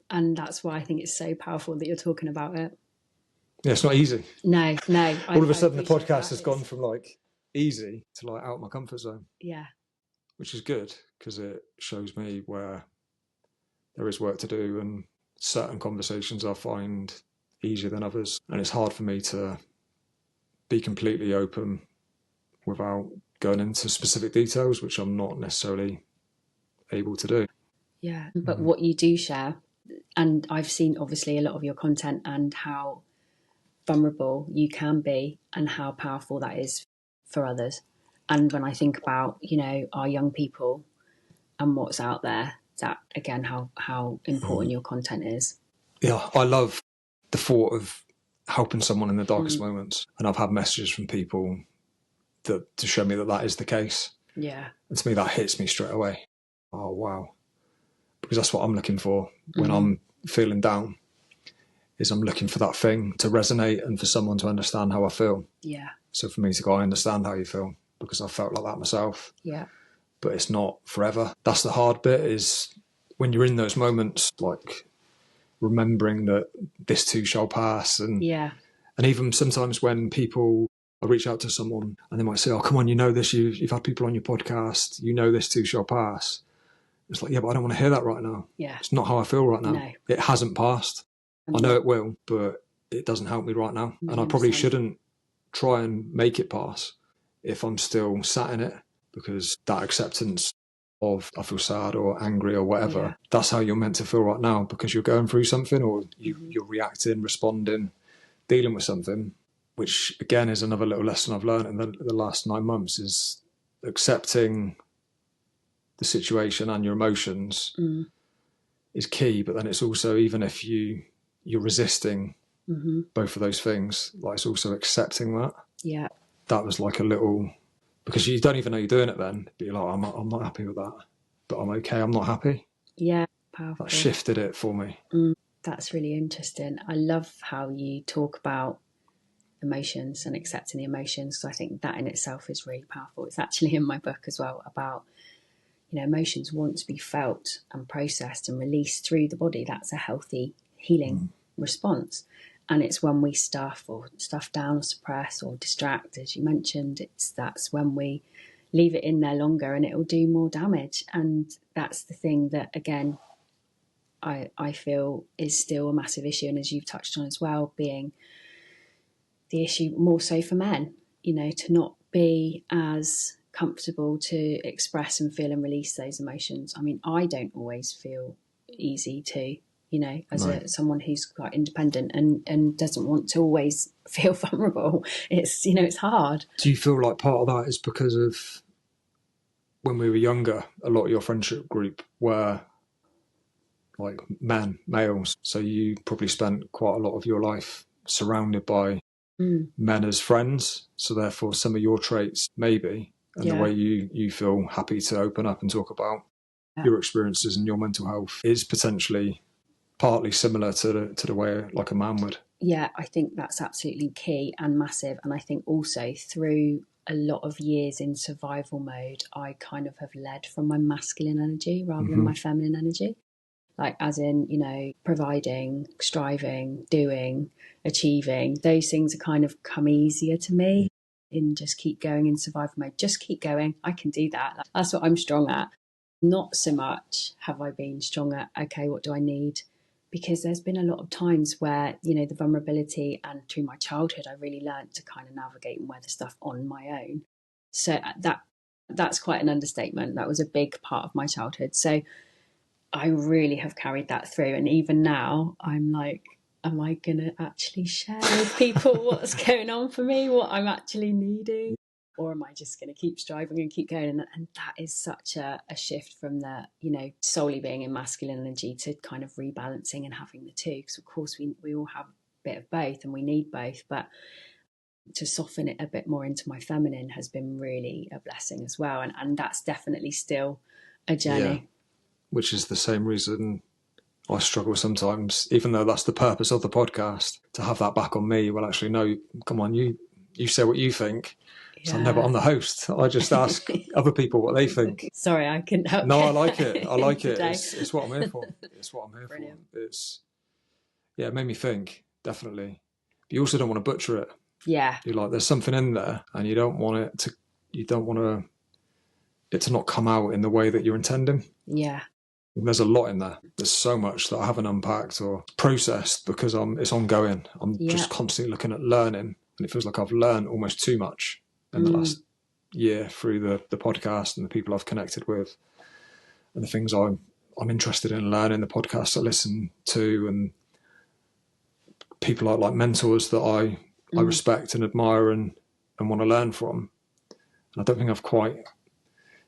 And that's why I think it's so powerful that you're talking about it. Yeah, it's not easy. No. All of a sudden the podcast has gone from like easy to like out of my comfort zone. Yeah. Which is good because it shows me where there is work to do, and certain conversations I find easier than others. And it's hard for me to be completely open without going into specific details, which I'm not necessarily able to do. Yeah, but what you do share, and I've seen obviously a lot of your content and how vulnerable you can be and how powerful that is for others. And when I think about, our young people and what's out there, that again, how important your content is. Yeah, I love the thought of helping someone in the darkest moments. And I've had messages from people to show me that is the case. Yeah. And to me, that hits me straight away. Oh, wow. Because that's what I'm looking for when I'm feeling down, is I'm looking for that thing to resonate and for someone to understand how I feel. Yeah. So for me to go, I understand how you feel, because I felt like that myself. Yeah. But it's not forever. That's the hard bit, is when you're in those moments, like remembering that this too shall pass. And even sometimes when people, I reach out to someone and they might say, oh, come on, you know this, you've had people on your podcast, you know this too shall pass. It's like, yeah, but I don't want to hear that right now. Yeah. It's not how I feel right now. No. It hasn't passed. I know it will, but it doesn't help me right now. And I probably shouldn't try and make it pass if I'm still sat in it, because that acceptance of I feel sad or angry or whatever, that's how you're meant to feel right now, because you're going through something, or you're reacting, responding, dealing with something, which again is another little lesson I've learned in the last 9 months, is accepting the situation and your emotions is key. But then it's also, even if you're resisting both of those things, like, it's also accepting that. Yeah. That was like a little, because you don't even know you're doing it then, but you're like, I'm not happy with that, but I'm okay, I'm not happy. Yeah, powerful. That shifted it for me. That's really interesting. I love how you talk about emotions and accepting the emotions. So I think that in itself is really powerful. It's actually in my book as well, about, emotions want to be felt and processed and released through the body. That's a healthy healing response. And it's when we stuff down or suppress or distract, as you mentioned, that's when we leave it in there longer and it will do more damage. And that's the thing that, again, I feel is still a massive issue. And as you've touched on as well, being the issue more so for men, to not be as comfortable to express and feel and release those emotions. I mean, I don't always feel easy to, as someone who's quite independent and doesn't want to always feel vulnerable. It's, it's hard. Do you feel like part of that is because of when we were younger, a lot of your friendship group were like males, so you probably spent quite a lot of your life surrounded by men as friends, so therefore some of your traits maybe, and the way you feel happy to open up and talk about your experiences and your mental health is potentially partly similar to the way like a man would. Yeah, I think that's absolutely key and massive. And I think also through a lot of years in survival mode, I kind of have led from my masculine energy rather than my feminine energy. Like, as in, providing, striving, doing, achieving, those things are kind of come easier to me in just keep going in survival mode. Just keep going. I can do that. That's what I'm strong at. Not so much have I been strong at, okay, what do I need? Because there's been a lot of times where, the vulnerability, and through my childhood, I really learned to kind of navigate and weather stuff on my own. So that's quite an understatement. That was a big part of my childhood. So I really have carried that through. And even now, I'm like, am I going to actually share with people what's going on for me, what I'm actually needing? Or am I just going to keep striving and keep going? And that is such a shift from the, solely being in masculine energy to kind of rebalancing and having the two. Because, of course, we all have a bit of both and we need both. But to soften it a bit more into my feminine has been really a blessing as well. And that's definitely still a journey. Yeah. Which is the same reason I struggle sometimes, even though that's the purpose of the podcast, to have that back on me. Well, actually, no, come on, you say what you think. Yeah. So no, but I'm the host. I just ask other people what they think. Sorry, I couldn't help. No, I like it. I like it. It's what I'm here for. It's what I'm here Brilliant. For. It made me think, definitely. But you also don't want to butcher it. Yeah. You're like, there's something in there, and you don't want it to not come out in the way that you're intending. Yeah. There's a lot in there. There's so much that I haven't unpacked or processed because it's ongoing. I'm just constantly looking at learning, and it feels like I've learned almost too much in the last year through the podcast and the people I've connected with and the things I'm interested in learning, the podcasts I listen to, and people like mentors that I respect and admire and want to learn from. I don't think I've quite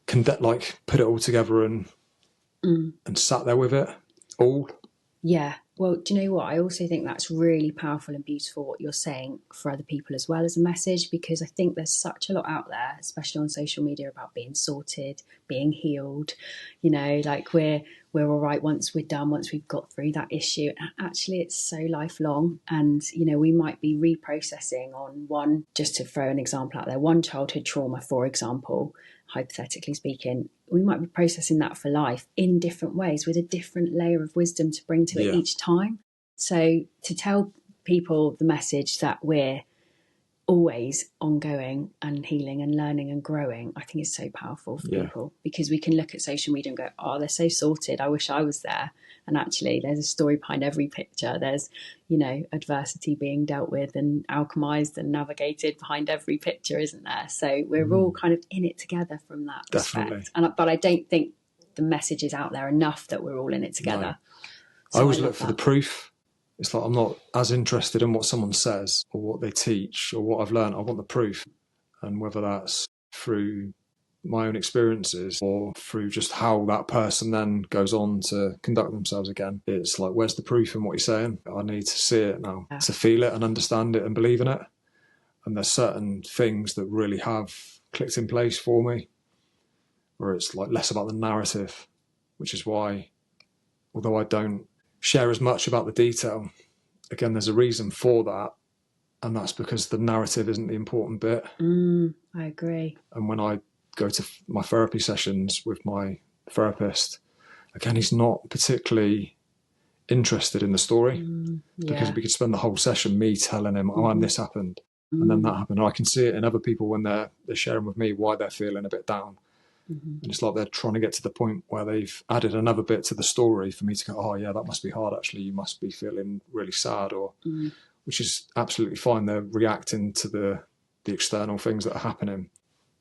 put it all together and sat there with it all. Yeah. Well, do you know what? I also think that's really powerful and beautiful what you're saying for other people as well as a message, because I think there's such a lot out there, especially on social media, about being sorted, being healed, like we're all right once we're done, once we've got through that issue. And actually, it's so lifelong. And, we might be reprocessing on one, just to throw an example out there, one childhood trauma, for example, hypothetically speaking, we might be processing that for life in different ways with a different layer of wisdom to bring to it each time. So to tell people the message that we're always ongoing and healing and learning and growing, I think is so powerful for people, because we can look at social media and go, oh, they're so sorted, I wish I was there. And actually there's a story behind every picture. There's, adversity being dealt with and alchemized and navigated behind every picture, isn't there? So we're all kind of in it together from that respect. But I don't think the message is out there enough that we're all in it together. No. So I always look for the proof. It's like I'm not as interested in what someone says or what they teach or what I've learned. I want the proof. And whether that's through my own experiences or through just how that person then goes on to conduct themselves again, it's like, where's the proof in what you're saying? I need to see it now, to feel it and understand it and believe in it. And there's certain things that really have clicked in place for me, where it's like less about the narrative, which is why, although I don't share as much about the detail, again, there's a reason for that, and that's because the narrative isn't the important bit. I agree. And when I go to my therapy sessions with my therapist, again, he's not particularly interested in the story, because we could spend the whole session me telling him, oh, and this happened and then that happened, and I can see it in other people when they're sharing with me why they're feeling a bit down. And it's like they're trying to get to the point where they've added another bit to the story for me to go, oh yeah, that must be hard actually, you must be feeling really sad, or which is absolutely fine. They're reacting to the external things that are happening,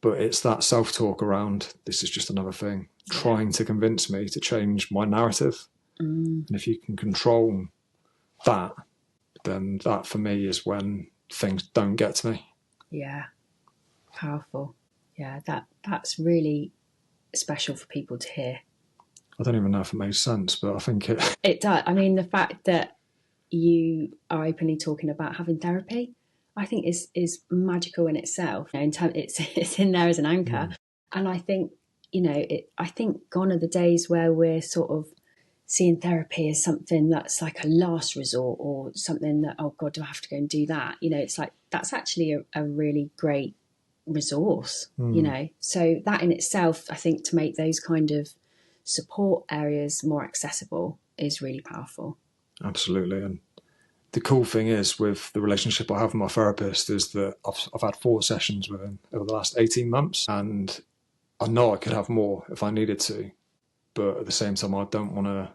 but it's that self-talk around, this is just another thing, trying to convince me to change my narrative. And if you can control that, then that for me is when things don't get to me. Yeah, powerful. Yeah, that's really special for people to hear. I don't even know if it makes sense, but I think it does. I mean, the fact that you are openly talking about having therapy, I think is magical in itself. It's in there as an anchor. And I think, I think gone are the days where we're sort of seeing therapy as something that's like a last resort, or something that, oh God, do I have to go and do that? It's like, that's actually a really great resource, so that in itself, I think, to make those kind of support areas more accessible is really powerful. Absolutely. And the cool thing is with the relationship I have with my therapist is that I've had 4 sessions with him over the last 18 months, and I know I could have more if I needed to, but at the same time I don't want to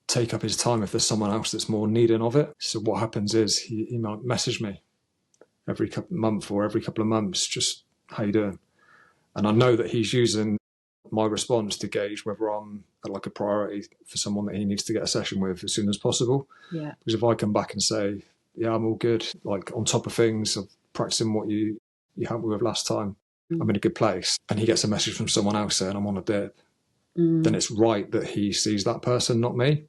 take up his time if there's someone else that's more needing of it. So what happens is he might message me every month or every couple of months, just, how you doing? And I know that he's using my response to gauge whether I'm like a priority for someone that he needs to get a session with as soon as possible. Yeah. Because if I come back and say, yeah, I'm all good, like on top of things, of practicing what you helped me with last time, I'm in a good place, and he gets a message from someone else saying I'm on a dip, then it's right that he sees that person, not me,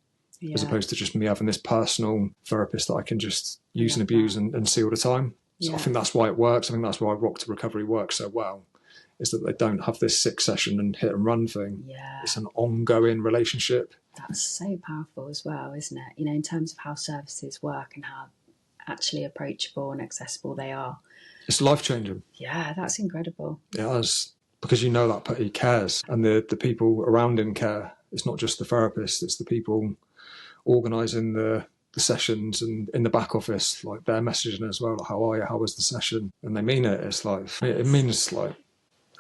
as opposed to just me having this personal therapist that I can just use and abuse and see all the time. So I think that's why it works. I think that's why Rock to Recovery works so well, is that they don't have this 6 session and hit and run thing. Yeah. It's an ongoing relationship. That's so powerful as well, isn't it? In terms of how services work and how actually approachable and accessible they are. It's life-changing. Yeah, that's incredible. It is, because that he cares, and the people around him care. It's not just the therapist, it's the people organising the sessions, and in the back office, like, they're messaging as well, like, how are you, how was the session? And they mean it. It's like, it means, like,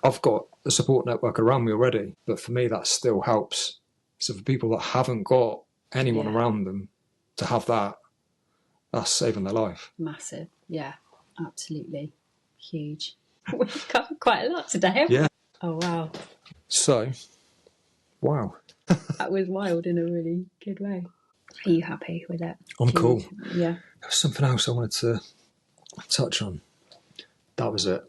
I've got a support network around me already, but for me that still helps. So for people that haven't got anyone around them, to have that's saving their life. Massive. Yeah, absolutely. Huge. We've covered quite a lot today. Yeah. Oh wow. So, wow. That was wild in a really good way. Are you happy with it? I'm cool. Yeah. There's something else I wanted to touch on. That was it.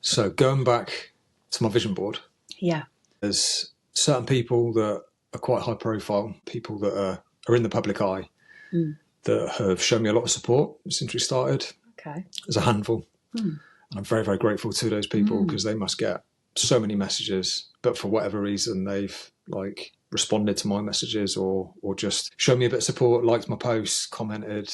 So going back to my vision board. Yeah. There's certain people that are quite high profile, people that are in the public eye, that have shown me a lot of support since we started. Okay. There's a handful. And I'm very, very grateful to those people because they must get so many messages, but for whatever reason, they've like responded to my messages or just shown me a bit of support, liked my posts, commented,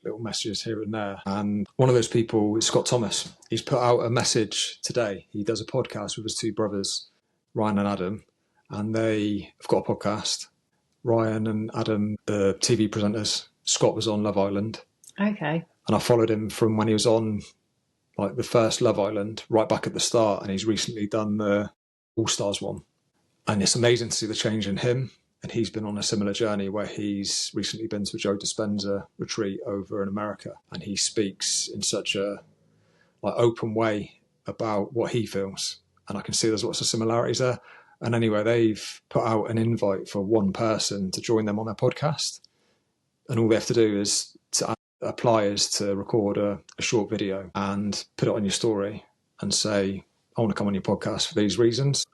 little messages here and there. And one of those people is Scott Thomas. He's put out a message today. He does a podcast with his two brothers, Ryan and Adam, and they have got a podcast. Ryan and Adam, the TV presenters. Scott was on Love Island. Okay. And I followed him from when he was on like the first Love Island, right back at the start, and he's recently done the All Stars one. And it's amazing to see the change in him. And he's been on a similar journey where he's recently been to a Joe Dispenza retreat over in America. And he speaks in such a like open way about what he feels. And I can see there's lots of similarities there. And anyway, they've put out an invite for one person to join them on their podcast. And all they have to do is to apply is to record a short video and put it on your story and say, I want to come on your podcast for these reasons.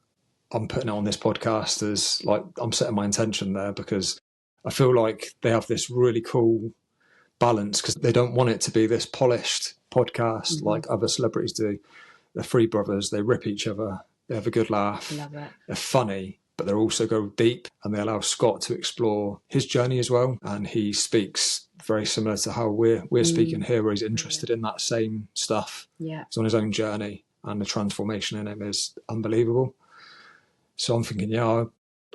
I'm putting it on this podcast as like, I'm setting my intention there because I feel like they have this really cool balance because they don't want it to be this polished podcast like other celebrities do. They're three brothers. They rip each other. They have a good laugh. Love it. They're funny, but they also go deep, and they allow Scott to explore his journey as well. And he speaks very similar to how we're speaking here, where he's interested in that same stuff. Yeah. He's on his own journey, and the transformation in him is unbelievable. So I'm thinking, yeah,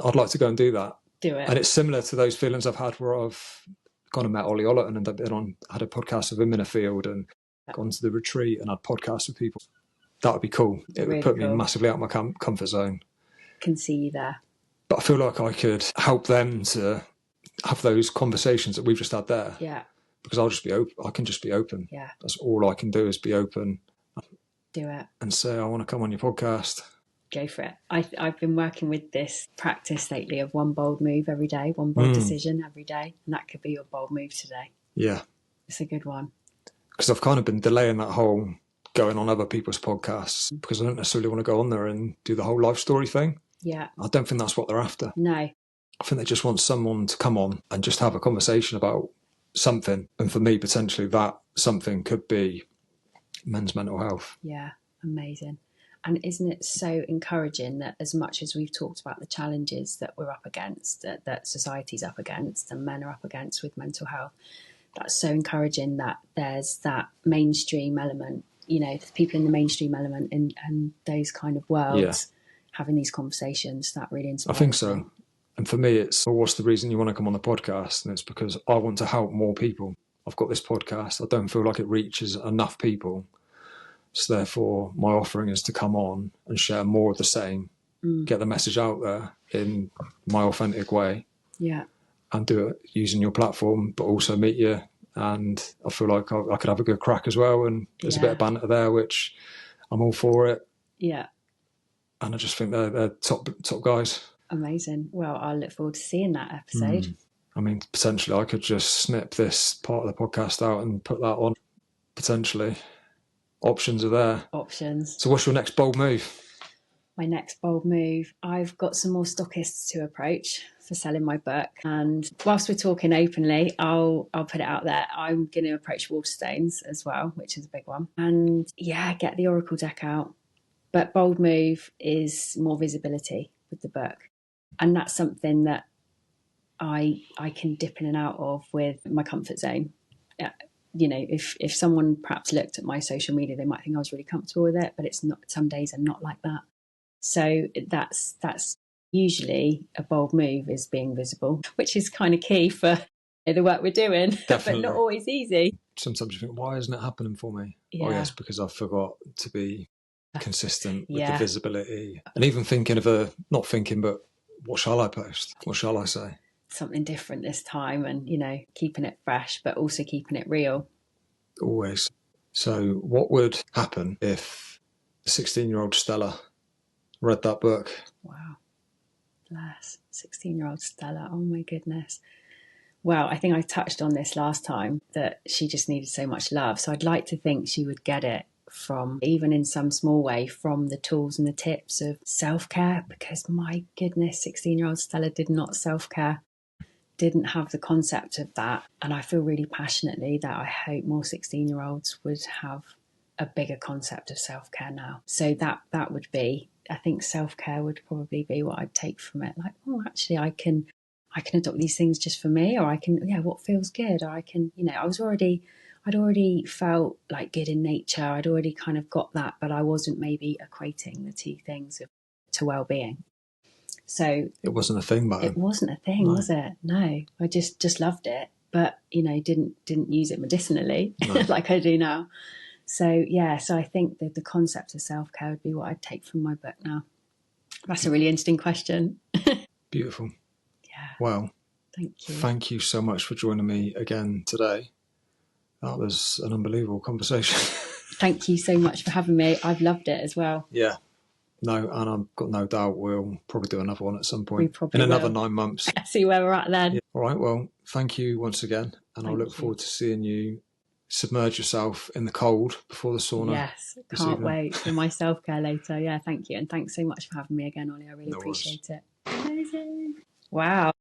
I'd like to go and do that. Do it. And it's similar to those feelings I've had where I've gone and met Olly Hall-Green and had a podcast with him in a field and gone to the retreat and had podcasts with people. That would be cool. It Really would put me cool. massively out of my comfort zone. Can see you there. But I feel like I could help them to have those conversations that we've just had there. Yeah. Because I'll just be open. I can just be open. Yeah. That's all I can do is be open. Do it. And say, I want to come on your podcast. Go for it. I've been working with this practice lately of one bold move every day, one bold decision every day. And that could be your bold move today. Yeah. It's a good one. Because I've kind of been delaying that whole going on other people's podcasts because I don't necessarily want to go on there and do the whole life story thing. Yeah. I don't think that's what they're after. No. I think they just want someone to come on and just have a conversation about something. And for me, potentially that something could be men's mental health. Yeah. Amazing. And isn't it so encouraging that as much as we've talked about the challenges that we're up against, that society's up against and men are up against with mental health, that's so encouraging that there's that mainstream element, you know, people in the mainstream element and those kind of worlds having these conversations. That really inspires I think so. me. And for me, it's, well, what's the reason you want to come on the podcast? And it's because I want to help more people. I've got this podcast. I don't feel like it reaches enough people. So therefore, my offering is to come on and share more of the same, get the message out there in my authentic way. Yeah. And do it using your platform, but also meet you. And I feel like I could have a good crack as well. And there's a bit of banter there, which I'm all for it. Yeah. And I just think they're top guys. Amazing. Well, I look forward to seeing that episode. I mean, potentially I could just snip this part of the podcast out and put that on. Potentially. Options are there. Options. So what's your next bold move? My next bold move, I've got some more stockists to approach for selling my book. And whilst we're talking openly, I'll put it out there. I'm going to approach Waterstones as well, which is a big one. And yeah, get the Oracle deck out. But bold move is more visibility with the book. And that's something that I can dip in and out of with my comfort zone. You know, if someone perhaps looked at my social media, they might think I was really comfortable with it, but it's not. Some days I'm not like that. So that's usually a bold move, is being visible, which is kind of key for the work we're doing, but not always easy. Sometimes you think, why isn't it happening for me? Yeah. Oh yes, because I forgot to be consistent with the visibility. And even thinking of not thinking, but what shall I post? What shall I say? Something different this time, and, you know, keeping it fresh, but also keeping it real. Always. So what would happen if 16-year-old Stella read that book? Wow. Bless. 16-year-old Stella. Oh my goodness. Well, I think I touched on this last time, that she just needed so much love. So I'd like to think she would get it from, even in some small way, from the tools and the tips of self-care, because my goodness, 16-year-old Stella did not self-care, didn't have the concept of that. And I feel really passionately that I hope more 16-year-olds would have a bigger concept of self-care now. So that would be, I think self-care would probably be what I'd take from it. Like, oh, actually I can adopt these things just for me, or I can, what feels good, or I can, I'd already felt like good in nature. I'd already kind of got that, but I wasn't maybe equating the two things to well-being. So it wasn't a thing back then. It wasn't a thing, no. Was it? No, I just loved it, but didn't use it medicinally no. like I do now. So so I think that the concept of self-care would be what I'd take from my book now. That's a really interesting question. Beautiful. Yeah. Well, thank you. Thank you so much for joining me again today. That was an unbelievable conversation. Thank you so much for having me. I've loved it as well. Yeah. No, and I've got no doubt we'll probably do another one at some point. We probably in another will. 9 months. See where we're at then. Yeah. All right. Well, thank you once again. And I look forward to seeing you submerge yourself in the cold before the sauna. Yes. Can't wait for my self-care later. Yeah, thank you. And thanks so much for having me again, Olly. I really appreciate it. Amazing. Wow.